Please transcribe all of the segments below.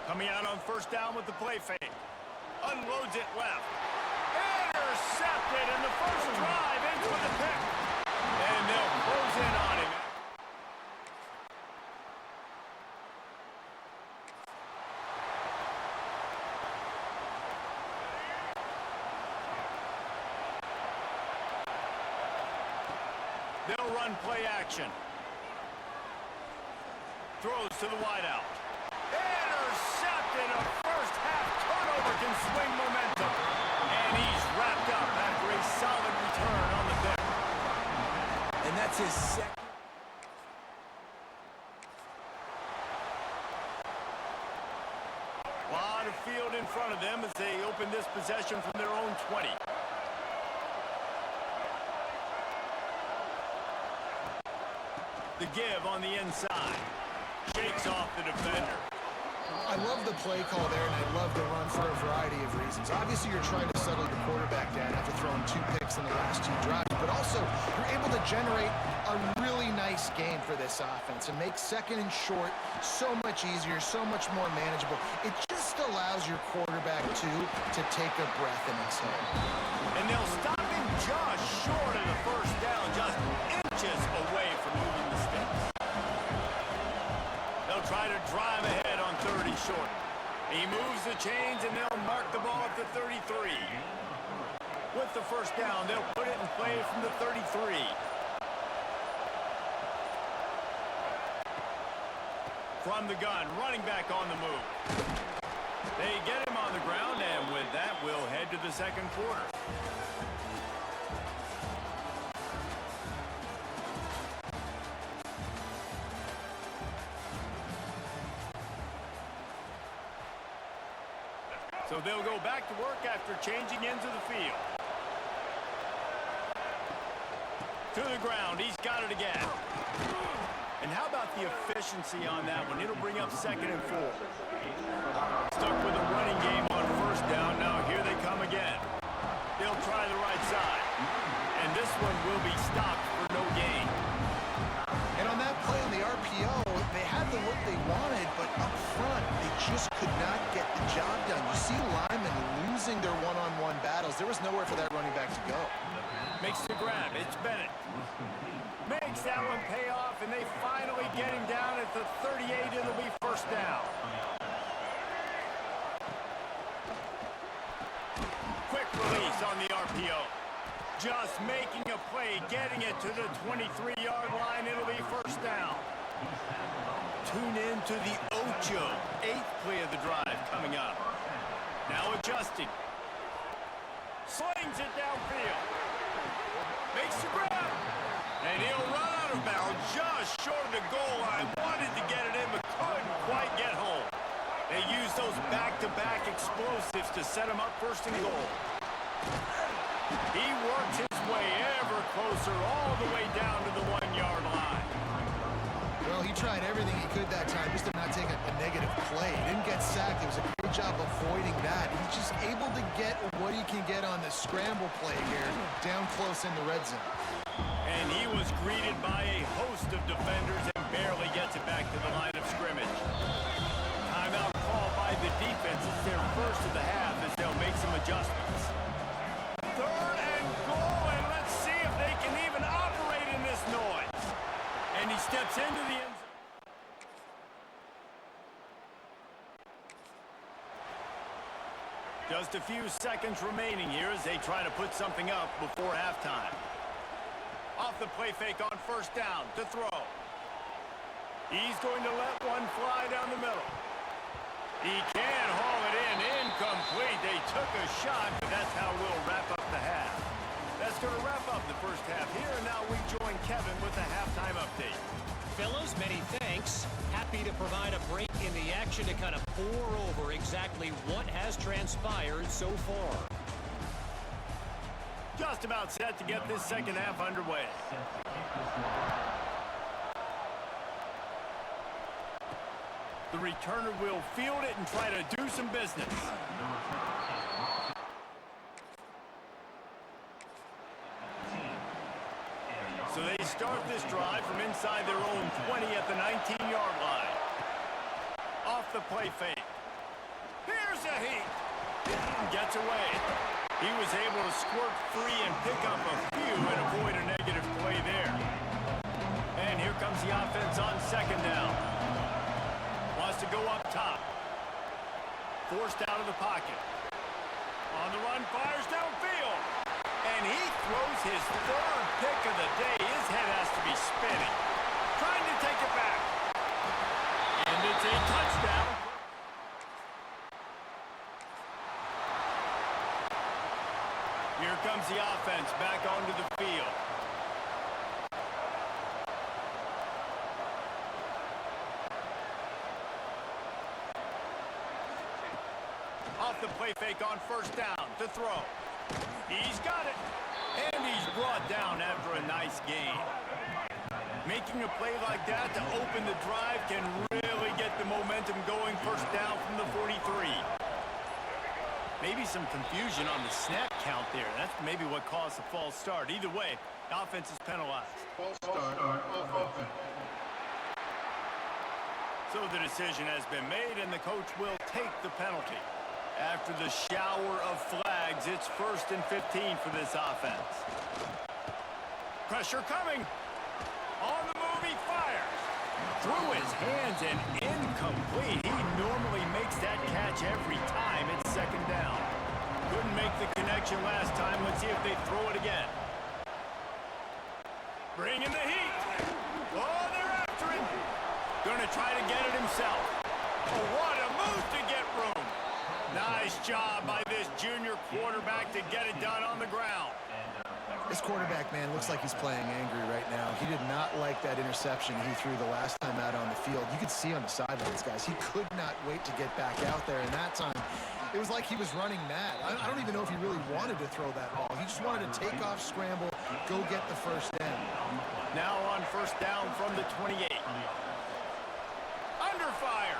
Coming out on first down with the play fake. Unloads it left. Intercepted, and the first drive ends with a pick. And they'll close in on him. They'll run play action. Throws to the wideout. Intercepted. A first half turnover can swing momentum. And he's wrapped up after a solid return on the pick. And that's his second. Lot of field in front of them as they open this possession from their own 20. The give on the inside. Shakes off the defender. I love the play call there, and I love the run for a variety of reasons. Obviously, you're trying to settle your quarterback down after throwing 2 picks in the last 2 drives, but also you're able to generate a really nice game for this offense and make second and short so much easier, so much more manageable. It just allows your quarterback, too, to take a breath and exhale. And they'll stop him just short of the first down, just inches away from moving the sticks. They'll try to drive ahead on 30 short. He moves the chains, and they'll mark the ball at the 33. With the first down, they'll put it in play from the 33. From the gun, running back on the move. They get him on the ground, and with that, we'll head to the second quarter. So they'll go back to work after changing into the field. To the ground, he's got it again. And how about the efficiency on that one? It'll bring up 2nd and 4. Stuck with a running game on first down. Now here they come again. They'll try the right side. And this one will be stopped for no gain. And on that play on the RPO, they had the look they wanted, but up front, they just could not get the job done. You see linemen losing their one-on-one battles. There was nowhere for that running back to go. Makes the grab. It's Bennett. Makes that one pay off, and they finally get him down at the 38. It'll be first down. Quick release on the RPO. Just making a play, getting it to the 23-yard line. It'll be first down. Tune in to the Ocho. 8th play of the drive coming up. Now adjusting. Slings it downfield. Makes the grab. And he'll run out of bounds just short of the goal line. Wanted to get it in, but couldn't quite get home. They use those back-to-back explosives to set him up first and goal. He works his way ever closer all the way down to the 1-yard line. Well, he tried everything he could that time just to not take a negative play. He didn't get sacked. It was a great job avoiding that. He's just able to get what he can get on the scramble play here down close in the red zone. And he was greeted by a host of defenders and barely gets it back to the line of scrimmage. Timeout called by the defense. It's their first of the half as they'll make some adjustments. 3rd and goal, and let's see if they can even operate in this noise. And he steps into the end zone. Just a few seconds remaining here as they try to put something up before halftime. Off the play fake on first down to throw. He's going to let one fly down the middle. He can haul it in. Incomplete. They took a shot, but that's how we'll wrap up the half. That's going to wrap up the first half here, and now we join Kevin with the halftime update. Fellows, many thanks. Happy to provide a break in the action to kind of pour over exactly what has transpired so far. Just about set to get this second half underway. The returner will field it and try to do some business. So they start this drive from inside their own 20 at the 19-yard line. Off the play fake. Here's a heat. Gets away. He was able to squirt free and pick up a few and avoid a negative play there. And here comes the offense on second down. Wants to go up top. Forced out of the pocket. On the run, fires downfield. And he throws his third pick of the day. His head has to be spinning. Trying to take it back. And it's a touchdown. Here comes the offense back onto the field. Off the play fake on first down to throw. He's got it. And he's brought down after a nice gain. Making a play like that to open the drive can really get the momentum going. First down from the 43. Maybe some confusion on the snap count there. That's maybe what caused the false start. Either way, the offense is penalized. False start on offense. So the decision has been made, and the coach will take the penalty. After the shower of flags, it's 1st and 15 for this offense. Pressure coming. On the move, he fires. Through his hands and incomplete. He normally makes that catch every time. It's second down. Couldn't make the connection last time. Let's see if they throw it again. Bring in the heat. Oh, they're after him. Gonna try to get it himself. Oh, what a move to get room. Nice job by this junior quarterback to get it done on the ground. This quarterback, man, looks like he's playing angry right now. He did not like that interception he threw the last time out on the field. You could see on the sidelines, guys, he could not wait to get back out there. And that time, it was like he was running mad. I don't even know if he really wanted to throw that ball. He just wanted to take off, scramble, go get the first down. Now on first down from the 28. Under fire.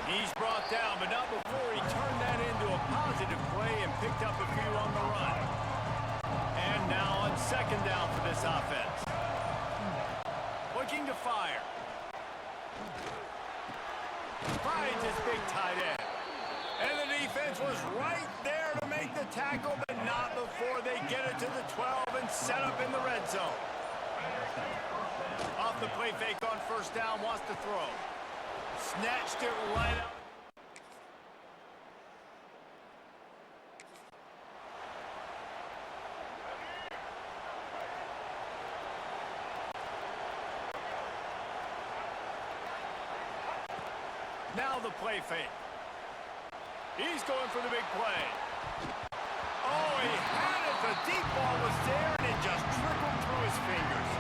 He's brought down, but not before he turned that into a positive play and picked up a few on the run. And now on second down for this offense. Looking to fire. Finds his big tight end. And the defense was right there to make the tackle, but not before they get it to the 12 and set up in the red zone. Off the play fake on first down, wants to throw. Snatched it right out. Now the play fake. He's going for the big play. Oh, he had it. The deep ball was there, and it just trickled through his fingers.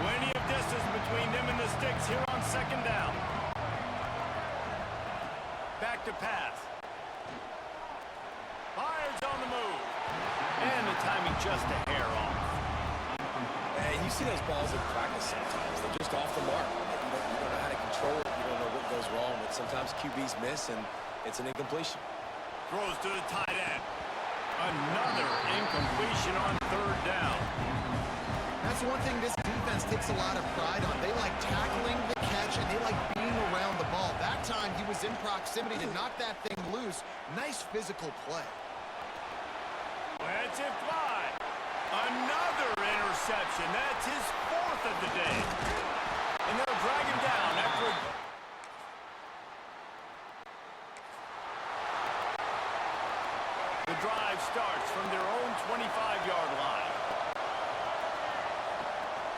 Plenty of distance between them and the sticks here on second down. Back to pass. Fires on the move. And the timing just a hair off. And you see those balls in practice sometimes. They're just off the mark. You don't know how to control it. You don't know what goes wrong. But sometimes QBs miss, and it's an incompletion. Throws to the tight end. Another incompletion on third down. That's one thing this defense takes a lot of pride on. They like tackling the catch, and they like being around the ball. That time, he was in proximity to knock that thing loose. Nice physical play. Lets it fly. Another interception. That's his fourth of the day. And they'll drag him down after a... The drive starts from their own 25-yard line.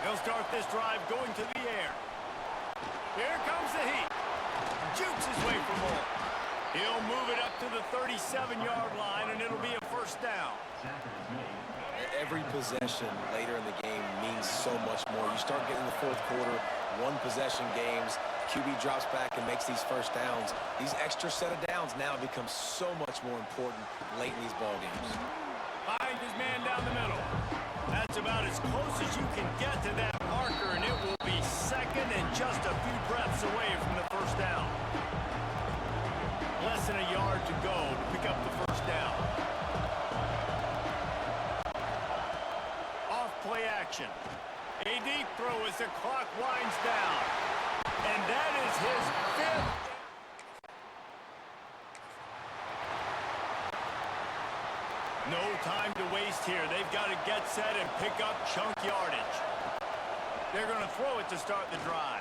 They'll start this drive going to the air. Here comes the heat. Jukes his way for more. He'll move it up to the 37-yard line, and it'll be a first down. Every possession later in the game means so much more. You start getting the fourth quarter, one-possession games, QB drops back and makes these first downs. These extra set of downs now become so much more important late in these ball games. Finds his man down the middle. That's about as close as you can get to that marker, and it will be second and just a few breaths away from the first down. Less than a yard to go to pick up the first down. Off play action. A deep throw as the clock winds down. And that is his fifth. No time to waste here. They've got to get set and pick up chunk yardage. They're going to throw it to start the drive.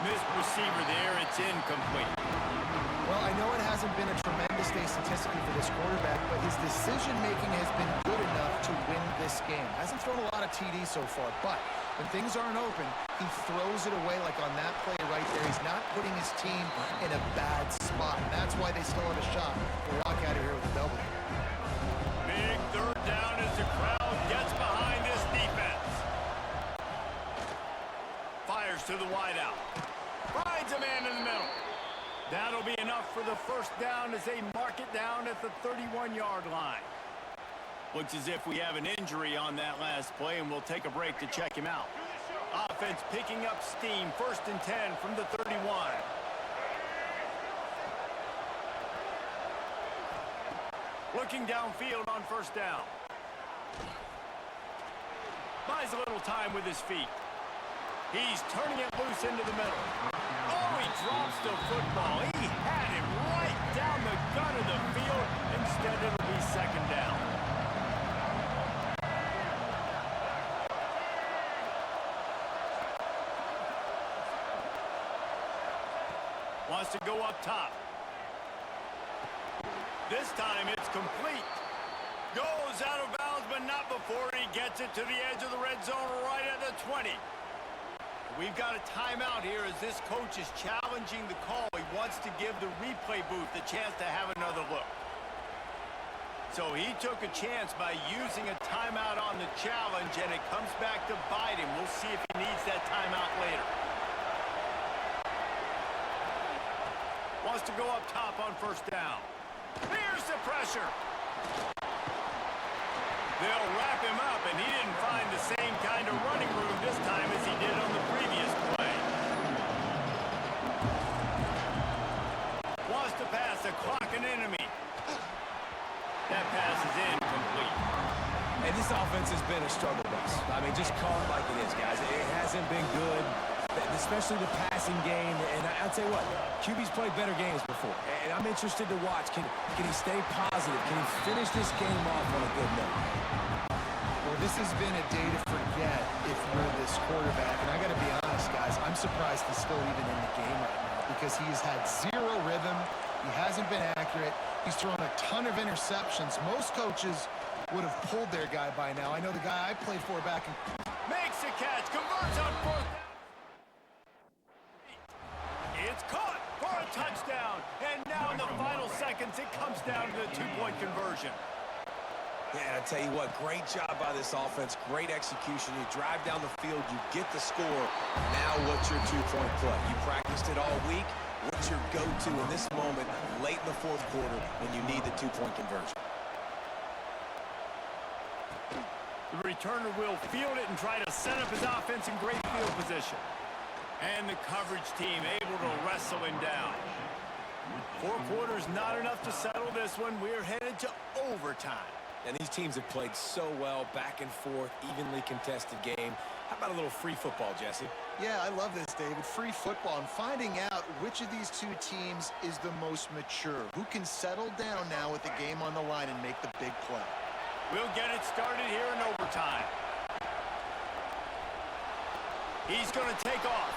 Missed receiver there. It's incomplete. Well, I know it hasn't been a tremendous day statistically for this quarterback, but his decision-making has been good enough to win this game. Hasn't thrown a lot of TDs so far, but when things aren't open, he throws it away like on that play right there. He's not putting his team in a bad spot. And that's why they still have a shot to walk out of here with a W. Big third down as the crowd gets behind this defense. Fires to the wideout. Finds a man in the middle. That'll be enough for the first down as they mark it down at the 31-yard line. Looks as if we have an injury on that last play, and we'll take a break to check him out. Offense picking up steam. 1st and 10 from the 31. Looking downfield on 1st down. Buys a little time with his feet. He's turning it loose into the middle. Oh, he drops the football. He had him right down the gut of the field. Instead, it'll be 2nd down. Wants to go up top. This time it's complete. Goes out of bounds, but not before he gets it to the edge of the red zone right at the 20. We've got a timeout here as this coach is challenging the call. He wants to give the replay booth the chance to have another look. So he took a chance by using a timeout on the challenge, and it comes back to bite him. We'll see if he needs that timeout later. Wants to go up top on 1st down. Here's the pressure. They'll wrap him up, and he didn't find the same kind of running room this time as he did on the previous play. Wants to pass the clock an enemy. That pass is incomplete. And this offense has been a struggle bus. I mean, just call it like it is, guys. It hasn't been good, especially the passing game. And I'll tell you what, QB's played better games before. And I'm interested to watch. Can he stay positive? Can he finish this game off on a good note? Well, this has been a day to forget if you're this quarterback. And I got to be honest, guys, I'm surprised he's still even in the game right now because he has had zero rhythm. He hasn't been accurate. He's thrown a ton of interceptions. Most coaches would have pulled their guy by now. I know the guy I played for back in... Makes a catch, converts on 4th. It's caught for a touchdown. And now in the final seconds, it comes down to the 2-point conversion. Yeah, I tell you what, great job by this offense. Great execution. You drive down the field, you get the score. Now what's your 2-point play? You practiced it all week. What's your go-to in this moment late in the 4th quarter when you need the 2-point conversion? The returner will field it and try to set up his offense in great field position. And the coverage team able to wrestle him down. 4 quarters not enough to settle this one. We're headed to overtime. And these teams have played so well, back and forth, evenly contested game. How about a little free football, Jesse? Yeah, I love this, David. Free football and finding out which of these two teams is the most mature. Who can settle down now with the game on the line and make the big play. We'll get it started here in overtime. He's going to take off.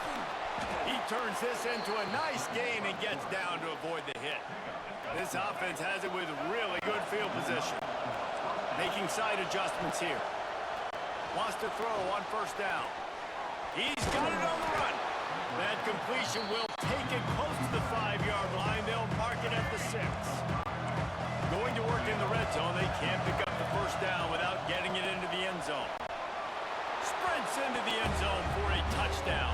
He turns this into a nice gain and gets down to avoid the hit. This offense has it with really good field position. Making side adjustments here. Wants to throw on 1st down. He's got it on the run. That completion will take it close to the 5-yard line. They'll mark it at the 6. Going to work in the red zone. They can't pick up the 1st down without getting it into the end zone. Sprints into the end zone for a touchdown.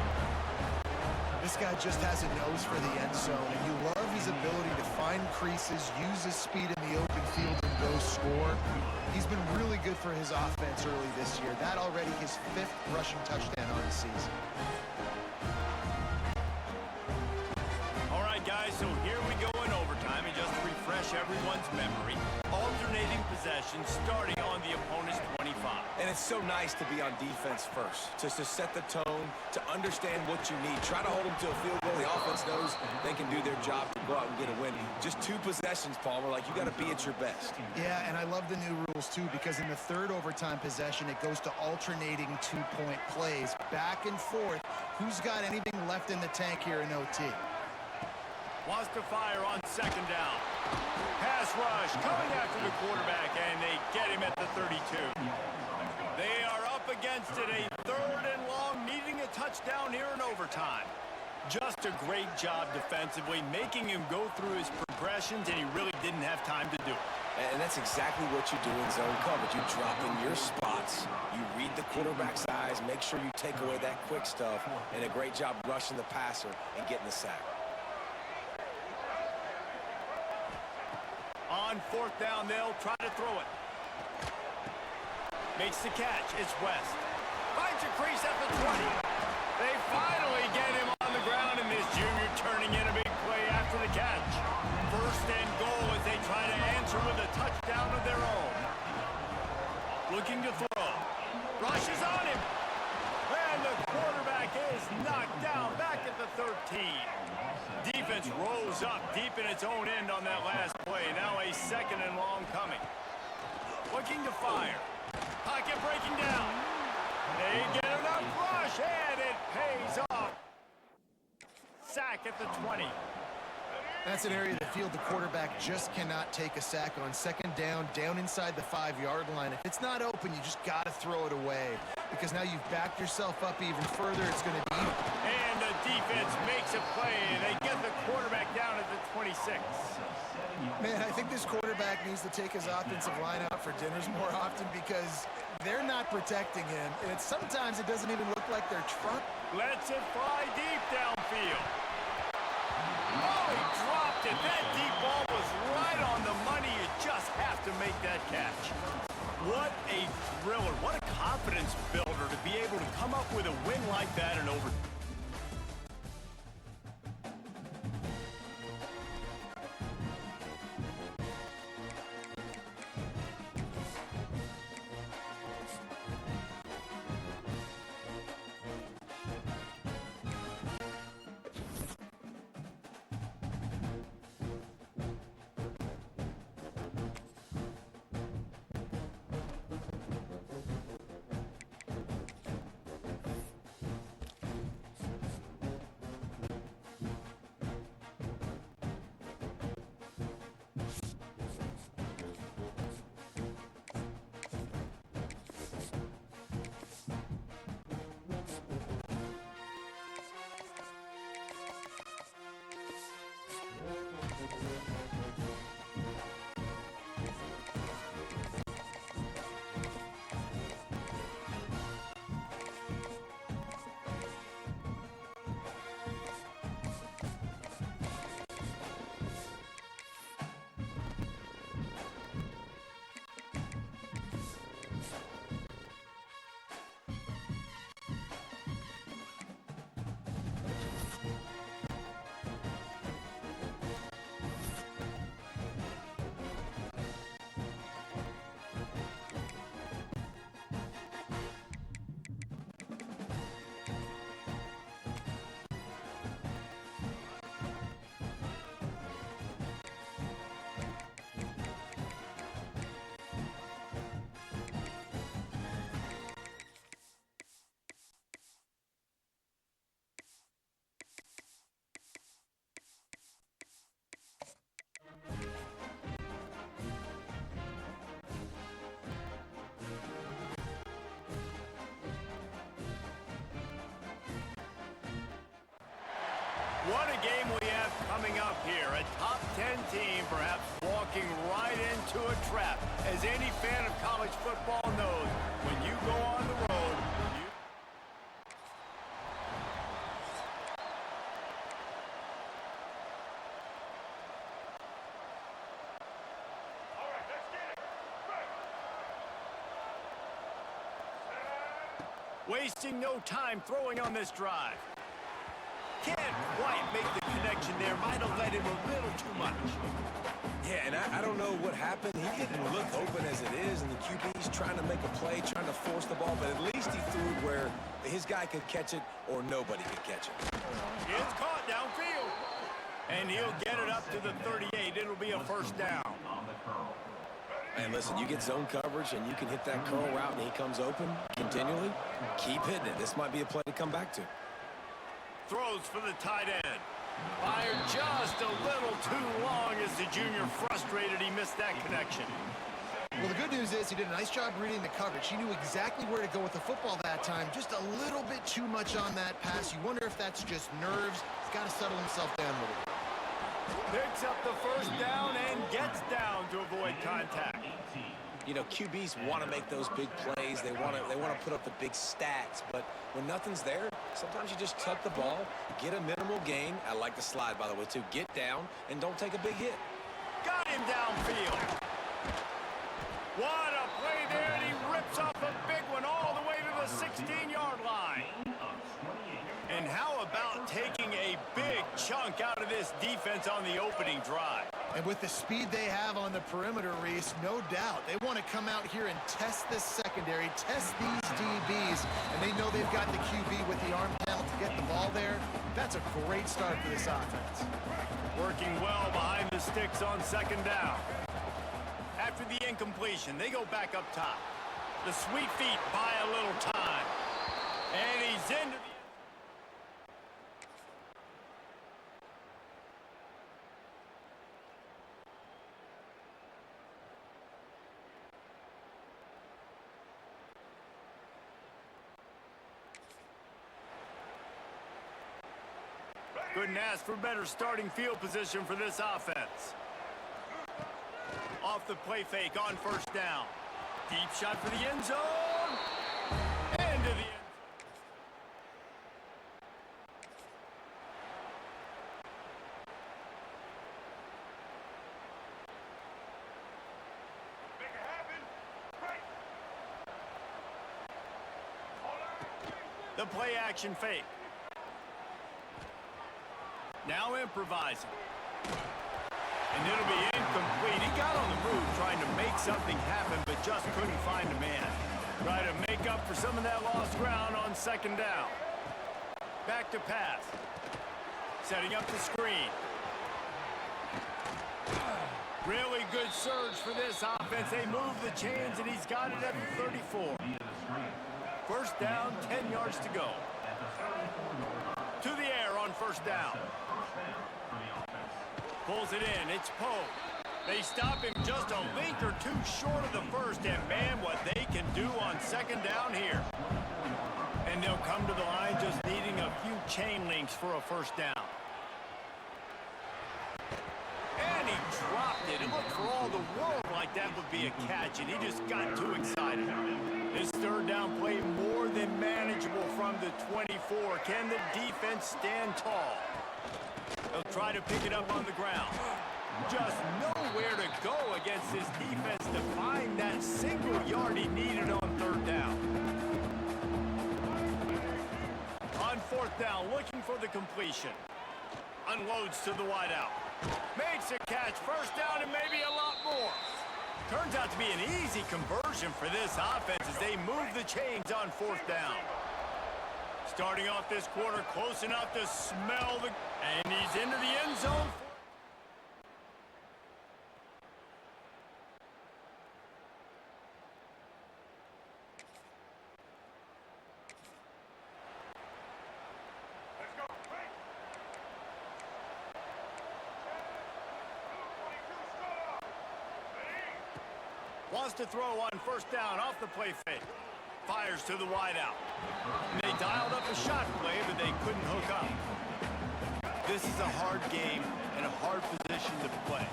This guy just has a nose for the end zone, and you love his ability to find creases, use his speed in the open field, and go score. He's been really good for his offense early this year. That already his 5th rushing touchdown on the season. All right, guys, so here we go in overtime, and just to refresh everyone's memory, alternate dominating possession starting on the opponent's 25. And it's so nice to be on defense first, to set the tone, to understand what you need. Try to hold them to a field goal. The offense knows they can do their job to go out and get a win. Just 2 possessions, Palmer, like you got to be at your best. Yeah, and I love the new rules, too, because in the third overtime possession, it goes to alternating 2-point plays, back and forth. Who's got anything left in the tank here in OT? Wants to fire on second down. Pass rush coming after the quarterback, and they get him at the 32. They are up against it, a third and long, needing a touchdown here in overtime. Just a great job defensively, making him go through his progressions, and he really didn't have time to do it. And that's exactly what you do in zone coverage. You drop in your spots, you read the quarterback's eyes, make sure you take away that quick stuff, and a great job rushing the passer and getting the sack. On fourth down, they'll try to throw it. Makes the catch. It's West. Finds a crease at the 20. They finally get him on the ground, and this junior turning in a big play after the catch. First and goal as they try to answer with a touchdown of their own. Looking to throw. Rushes on him. And the quarterback is knocked down back at the 13. Defense rose up deep in its own end on that last play. Now a second and long coming. Looking to fire. Pocket breaking down. They get enough rush, and it pays off. Sack at the 20. That's an area of the field the quarterback just cannot take a sack on. Second down, down inside the 5-yard line. If it's not open, you just got to throw it away, because now you've backed yourself up even further. It's going to be... And the defense makes a play. They get the quarterback down at the 26. Man, I think this quarterback needs to take his offensive line out for dinners more often, because they're not protecting him. And sometimes it doesn't even look like they're trying. Lets it fly deep downfield. Oh, he dropped it. That deep ball was right on the money. You just have to make that catch. What a thriller. What a confidence builder to be able to come up with a win like that in overtime. What a game we have coming up here. A top 10 team perhaps walking right into a trap. As any fan of college football knows, when you go on the road, wasting no time throwing on this drive. Can't quite make the connection there. Might have let him a little too much. Yeah, and I don't know what happened. He didn't look open as it is, and the QB's trying to make a play, trying to force the ball, but at least he threw it where his guy could catch it or nobody could catch it. It's caught downfield. And he'll get it up to the 38. It'll be a first down. And listen, you get zone coverage and you can hit that curl route and he comes open continually. Keep hitting it. This might be a play to come back to. Throws for the tight end. Fired just a little too long as the junior frustrated. He missed that connection. Well, the good news is he did a nice job reading the coverage. He knew exactly where to go with the football that time. Just a little bit too much on that pass. You wonder if that's just nerves. He's got to settle himself down a little bit. Picks up the first down and gets down to avoid contact. You know, QBs want to make those big plays. They want to put up the big stats. But when nothing's there, sometimes you just tuck the ball, get a minimal gain. I like the slide, by the way, too. Get down and don't take a big hit. Got him downfield. What a play there, and he rips off a big one all the way to the 16-yard line. And how about taking a big chunk out of this defense on the opening drive? And with the speed they have on the perimeter, Reese, no doubt, they want to come out here and test this secondary, test these DBs, and they know they've got the QB with the arm talent to get the ball there. That's a great start for this offense. Working well behind the sticks on second down. After the incompletion, they go back up top. The sweet feet buy a little time. And he's into the... Couldn't ask for better starting field position for this offense. Off the play fake on first down. Deep shot for the end zone. Into the end zone. Make it happen. Right. The play action fake. Now improvising. And it'll be incomplete. He got on the move trying to make something happen, but just couldn't find a man. Try to make up for some of that lost ground on second down. Back to pass. Setting up the screen. Really good surge for this offense. They move the chains, and he's got it at the 34. First down, 10 yards to go. To the air on first down. Pulls it in. It's Poe. They stop him just a link or two short of the first, and man, what they can do on second down here. And they'll come to the line just needing a few chain links for a first down. And he dropped it. It looked for all the world like that would be a catch, and he just got too excited. This third down play more than manageable from the 24. Can the defense stand tall? They'll try to pick it up on the ground. Just nowhere to go against this defense to find that single yard he needed on third down. On fourth down, looking for the completion. Unloads to the wideout. Makes a catch, first down, and maybe a lot more. Turns out to be an easy conversion for this offense as they move the chains on fourth down. Starting off this quarter close enough to smell the... And he's into the end zone. Let's go. Right. Wants to throw on first down off the play fake. Fires to the wideout. And they dialed up a shot play, but they couldn't hook up. This is a hard game and a hard position to play.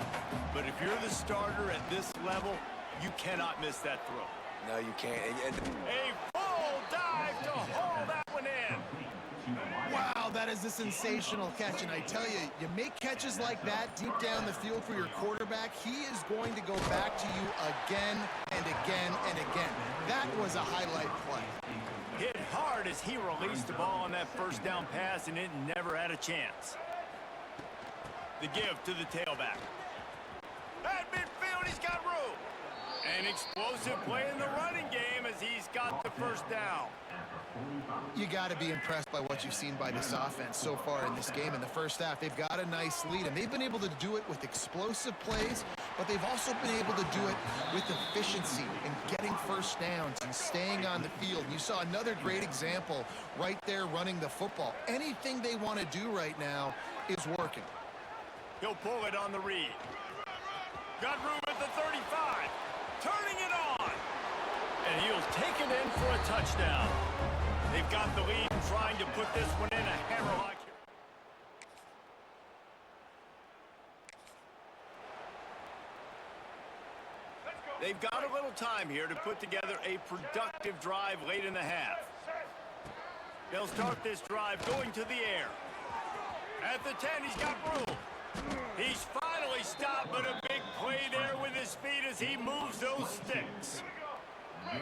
But if you're the starter at this level, you cannot miss that throw. No, you can't. A full dive to haul that one in. Wow, that is a sensational catch. And I tell you, you make catches like that deep down the field for your quarterback, he is going to go back to you again and again and again. That was a highlight play. Hit hard as he released the ball on that first down pass, and it never had a chance. The give to the tailback. At midfield, he's got room. An explosive play in the running game as he's got the first down. You got to be impressed by what you've seen by this offense so far in this game. In the first half, they've got a nice lead, and they've been able to do it with explosive plays, but they've also been able to do it with efficiency and getting first downs and staying on the field. You saw another great example right there running the football. Anything they want to do right now is working. He'll pull it on the read. Got room at the 35. Turning it on. And he'll take it in for a touchdown. They've got the lead and trying to put this one in a hammerlock. They've got a little time here to put together a productive drive late in the half. They'll start this drive going to the air. At the 10, he's got room. He's finally stopped, but a big play there with his feet as he moves those sticks.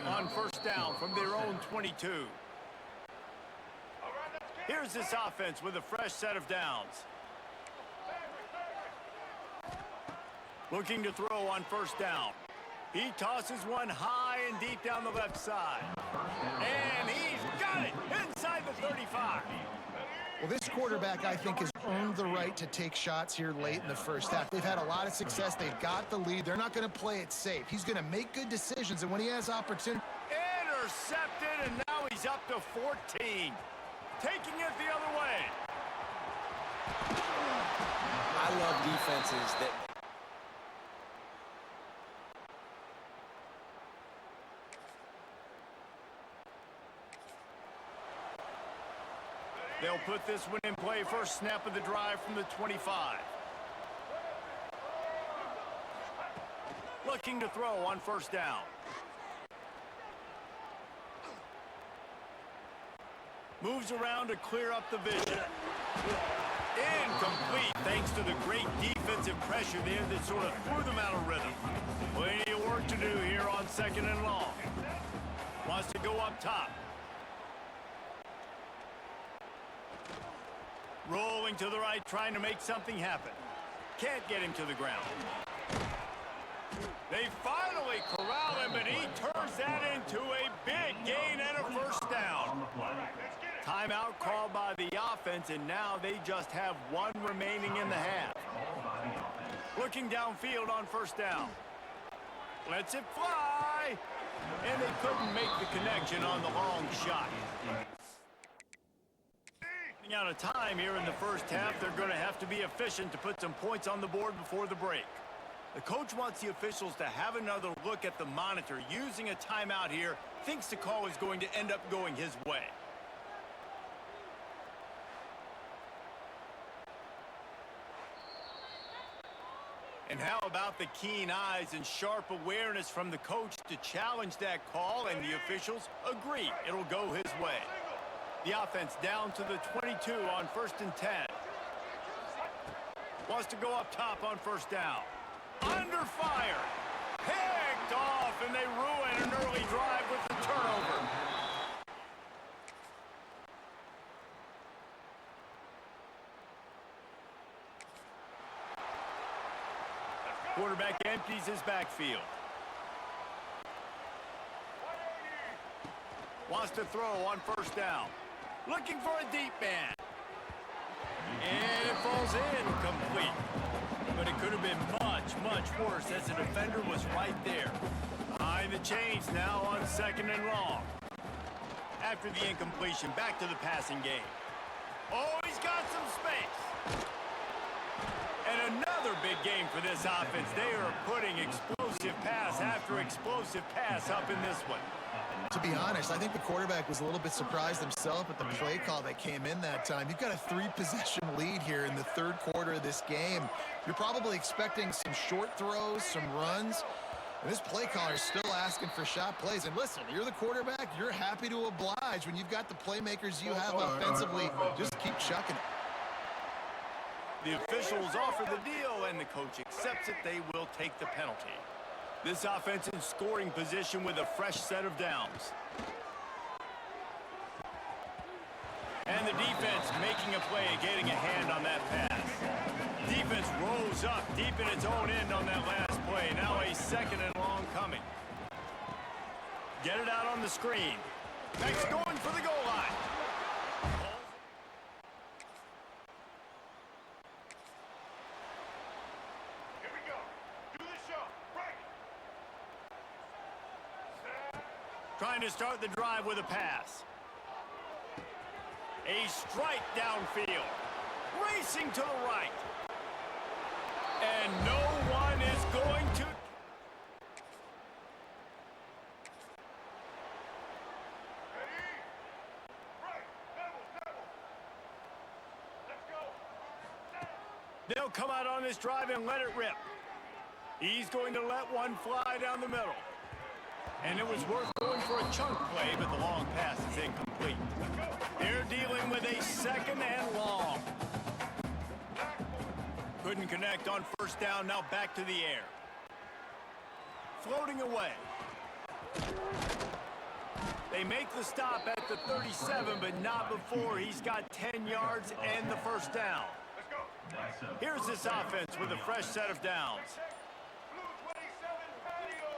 On first down from their own 22. Here's this offense with a fresh set of downs. Looking to throw on first down. He tosses one high and deep down the left side. And he's got it inside the 35. Well, this quarterback, I think, has earned the right to take shots here late in the first half. They've had a lot of success. They've got the lead. They're not going to play it safe. He's going to make good decisions, and when he has opportunity... Intercepted, and now he's up to 14. Taking it the other way. I love defenses that... They'll put this one in play. First snap of the drive from the 25. Looking to throw on first down. Moves around to clear up the vision. Incomplete thanks to the great defensive pressure there that sort of threw them out of rhythm. Plenty of work to do here on second and long. Wants to go up top. Rolling to the right, trying to make something happen. Can't get him to the ground. They finally corral him, but he turns that into a big gain and a first down. Timeout called by the offense, and now they just have one remaining in the half. Looking downfield on first down. Lets it fly. And they couldn't make the connection on the long shot. Out of time here in the first half, they're going to have to be efficient to put some points on the board before the break. The coach wants the officials to have another look at the monitor. Using a timeout here, thinks the call is going to end up going his way. And how about the keen eyes and sharp awareness from the coach to challenge that call, and the officials agree it'll go his way. The offense down to the 22 on first and 10. Wants to go up top on first down. Under fire. Picked off, and they ruin an early drive with the turnover. Quarterback empties his backfield. Wants to throw on first down. Looking for a deep man. And it falls incomplete. But it could have been much, much worse as the defender was right there. Behind the chains now on second and long. After the incompletion, back to the passing game. Oh, he's got some space. And another big game for this offense. They are putting explosive pass after explosive pass up in this one. To be honest, I think the quarterback was a little bit surprised himself at the play call that came in that time. You've got a 3-possession lead here in the third quarter of this game. You're probably expecting some short throws, some runs. And this play caller is still asking for shot plays. And listen, you're the quarterback. You're happy to oblige when you've got the playmakers you have offensively. Just keep chucking it. The officials offer the deal, and the coach accepts it. They will take the penalty. This offense in scoring position with a fresh set of downs. making a play and getting a hand on that pass. Defense rose up deep in its own end on that last play. Now a second and long coming. Get it out on the screen. Next, going for the goal line. Here we go. Do the show. Right. Trying to start the drive with a pass. A strike downfield. Racing to the right. And no one is going to... Ready? Right. Double. Let's go. They'll come out on this drive and let it rip. He's going to let one fly down the middle. And it was worth going for a chunk play, but the long pass is incomplete. They're dealing with a second and long. Couldn't connect on first down, now back to the air. Floating away. They make the stop at the 37, but not before he's got 10 yards and the first down. Let's go. Here's this offense with a fresh set of downs. Blue 27 patio.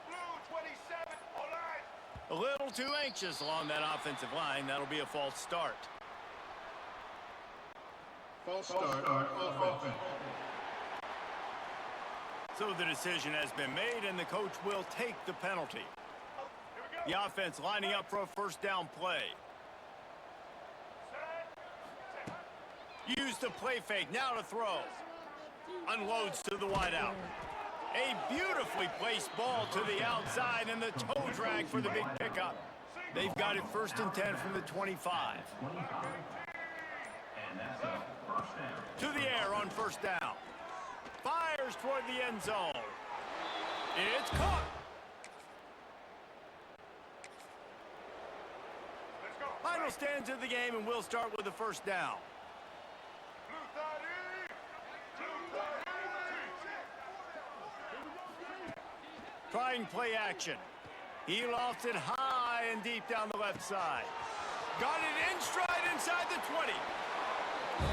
Blue 27 all right. A little too anxious along that offensive line. That'll be a false start. False start on offense. So the decision has been made, and the coach will take the penalty. Here we go. The offense lining up for a first down play. Use the play fake, now to throw. Unloads to the wideout. A beautifully placed ball to the outside, and the toe drag for the big pickup. They've got it first and 10 from the 25. To the air on first down. Fires toward the end zone. It's caught. Let's go. Final stands of the game, and we'll start with the first down. Blue 30. Blue 30. Trying play action. He lofts it high and deep down the left side. Got it in stride inside the 20.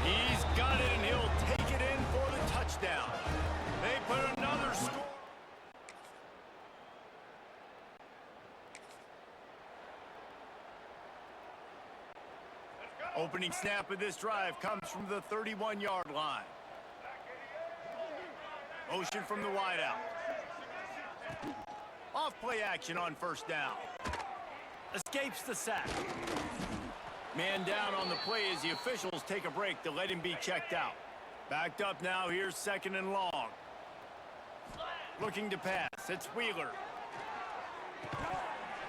He's got it, and he'll take it in for the touchdown. They put another score. Opening snap of this drive comes from the 31-yard line. Motion from the wideout. Off play action on first down. Escapes the sack. Man down on the play as the officials take a break to let him be checked out. Backed up now, here's second and long. Looking to pass, it's Wheeler.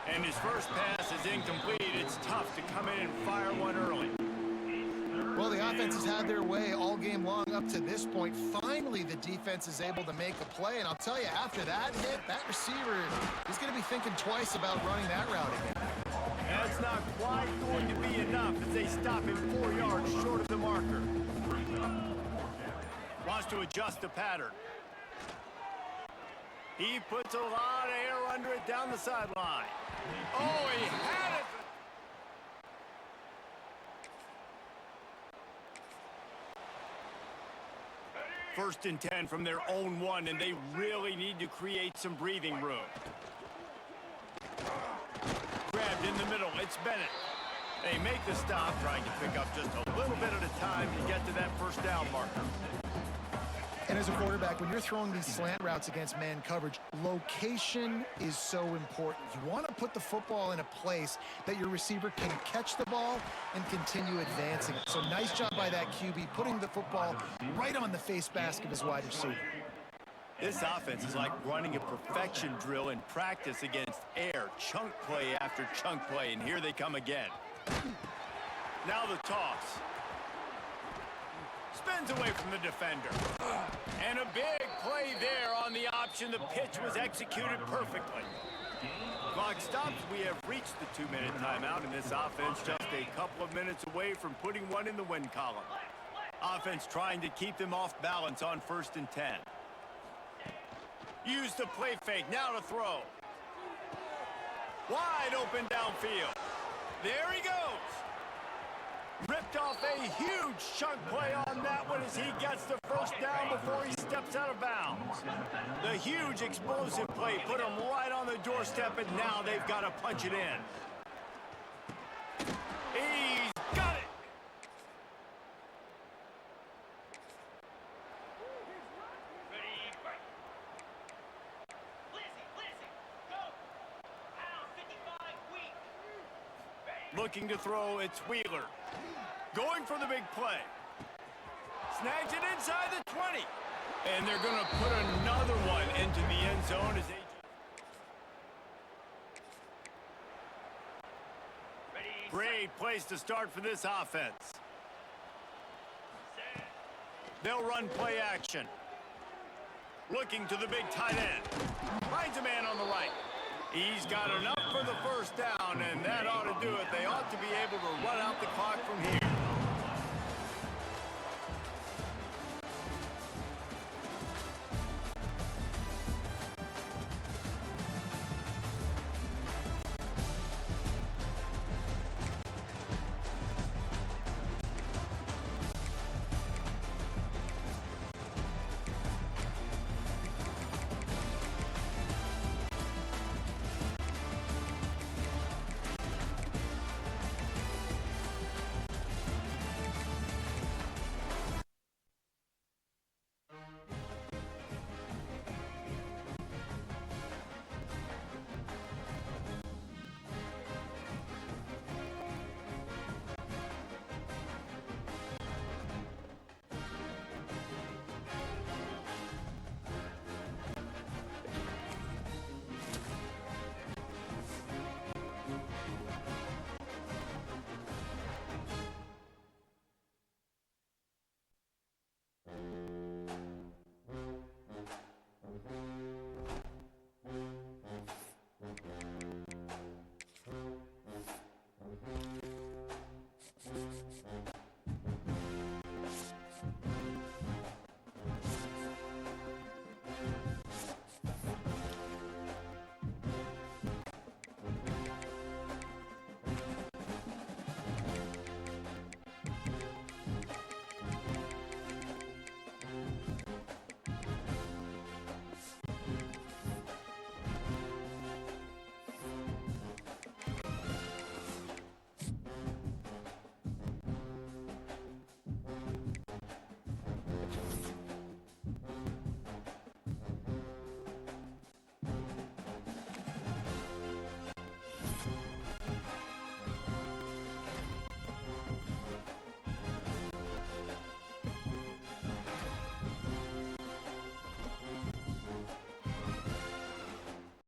And his first pass is incomplete. It's tough to come in and fire one early. Well, the offense has had their way all game long up to this point. Finally, the defense is able to make a play. And I'll tell you, after that hit, that receiver is going to be thinking twice about running that route again. That's not quite going to be enough as they stop him 4 yards short of the marker. Wants to adjust the pattern. He puts a lot of air under it down the sideline. Oh, he had it! First and 10 from their own 1, and they really need to create some breathing room. Grabbed in the middle, it's Bennett. They make the stop, trying to pick up just a little bit at a time to get to that first down marker. And as a quarterback, when you're throwing these slant routes against man coverage, location is so important. You want to put the football in a place that your receiver can catch the ball and continue advancing it. So nice job by that QB, putting the football right on the face mask of his wide receiver. This offense is like running a perfection drill in practice against air. Chunk play after chunk play, and here they come again. Now the toss. Spins away from the defender. And a big play there on the option. The pitch was executed perfectly. Clock stops. We have reached the 2-minute timeout, and this offense just a couple of minutes away from putting one in the win column. Offense trying to keep them off balance on first and 10. Use the play fake. Now to throw. Wide open downfield. There he goes. Ripped picked off a huge chunk play on that one as he gets the first down before he steps out of bounds. The huge explosive play put him right on the doorstep, and now they've got to punch it in. He's got it! Looking to throw, it's Wheeler. Going for the big play. Snags it inside the 20. And they're going to put another one into the end zone as they... Great place to start for this offense. They'll run play action. Looking to the big tight end. Finds a man on the right. He's got enough for the first down, and that ought to do it. They ought to be able to run out the clock from here.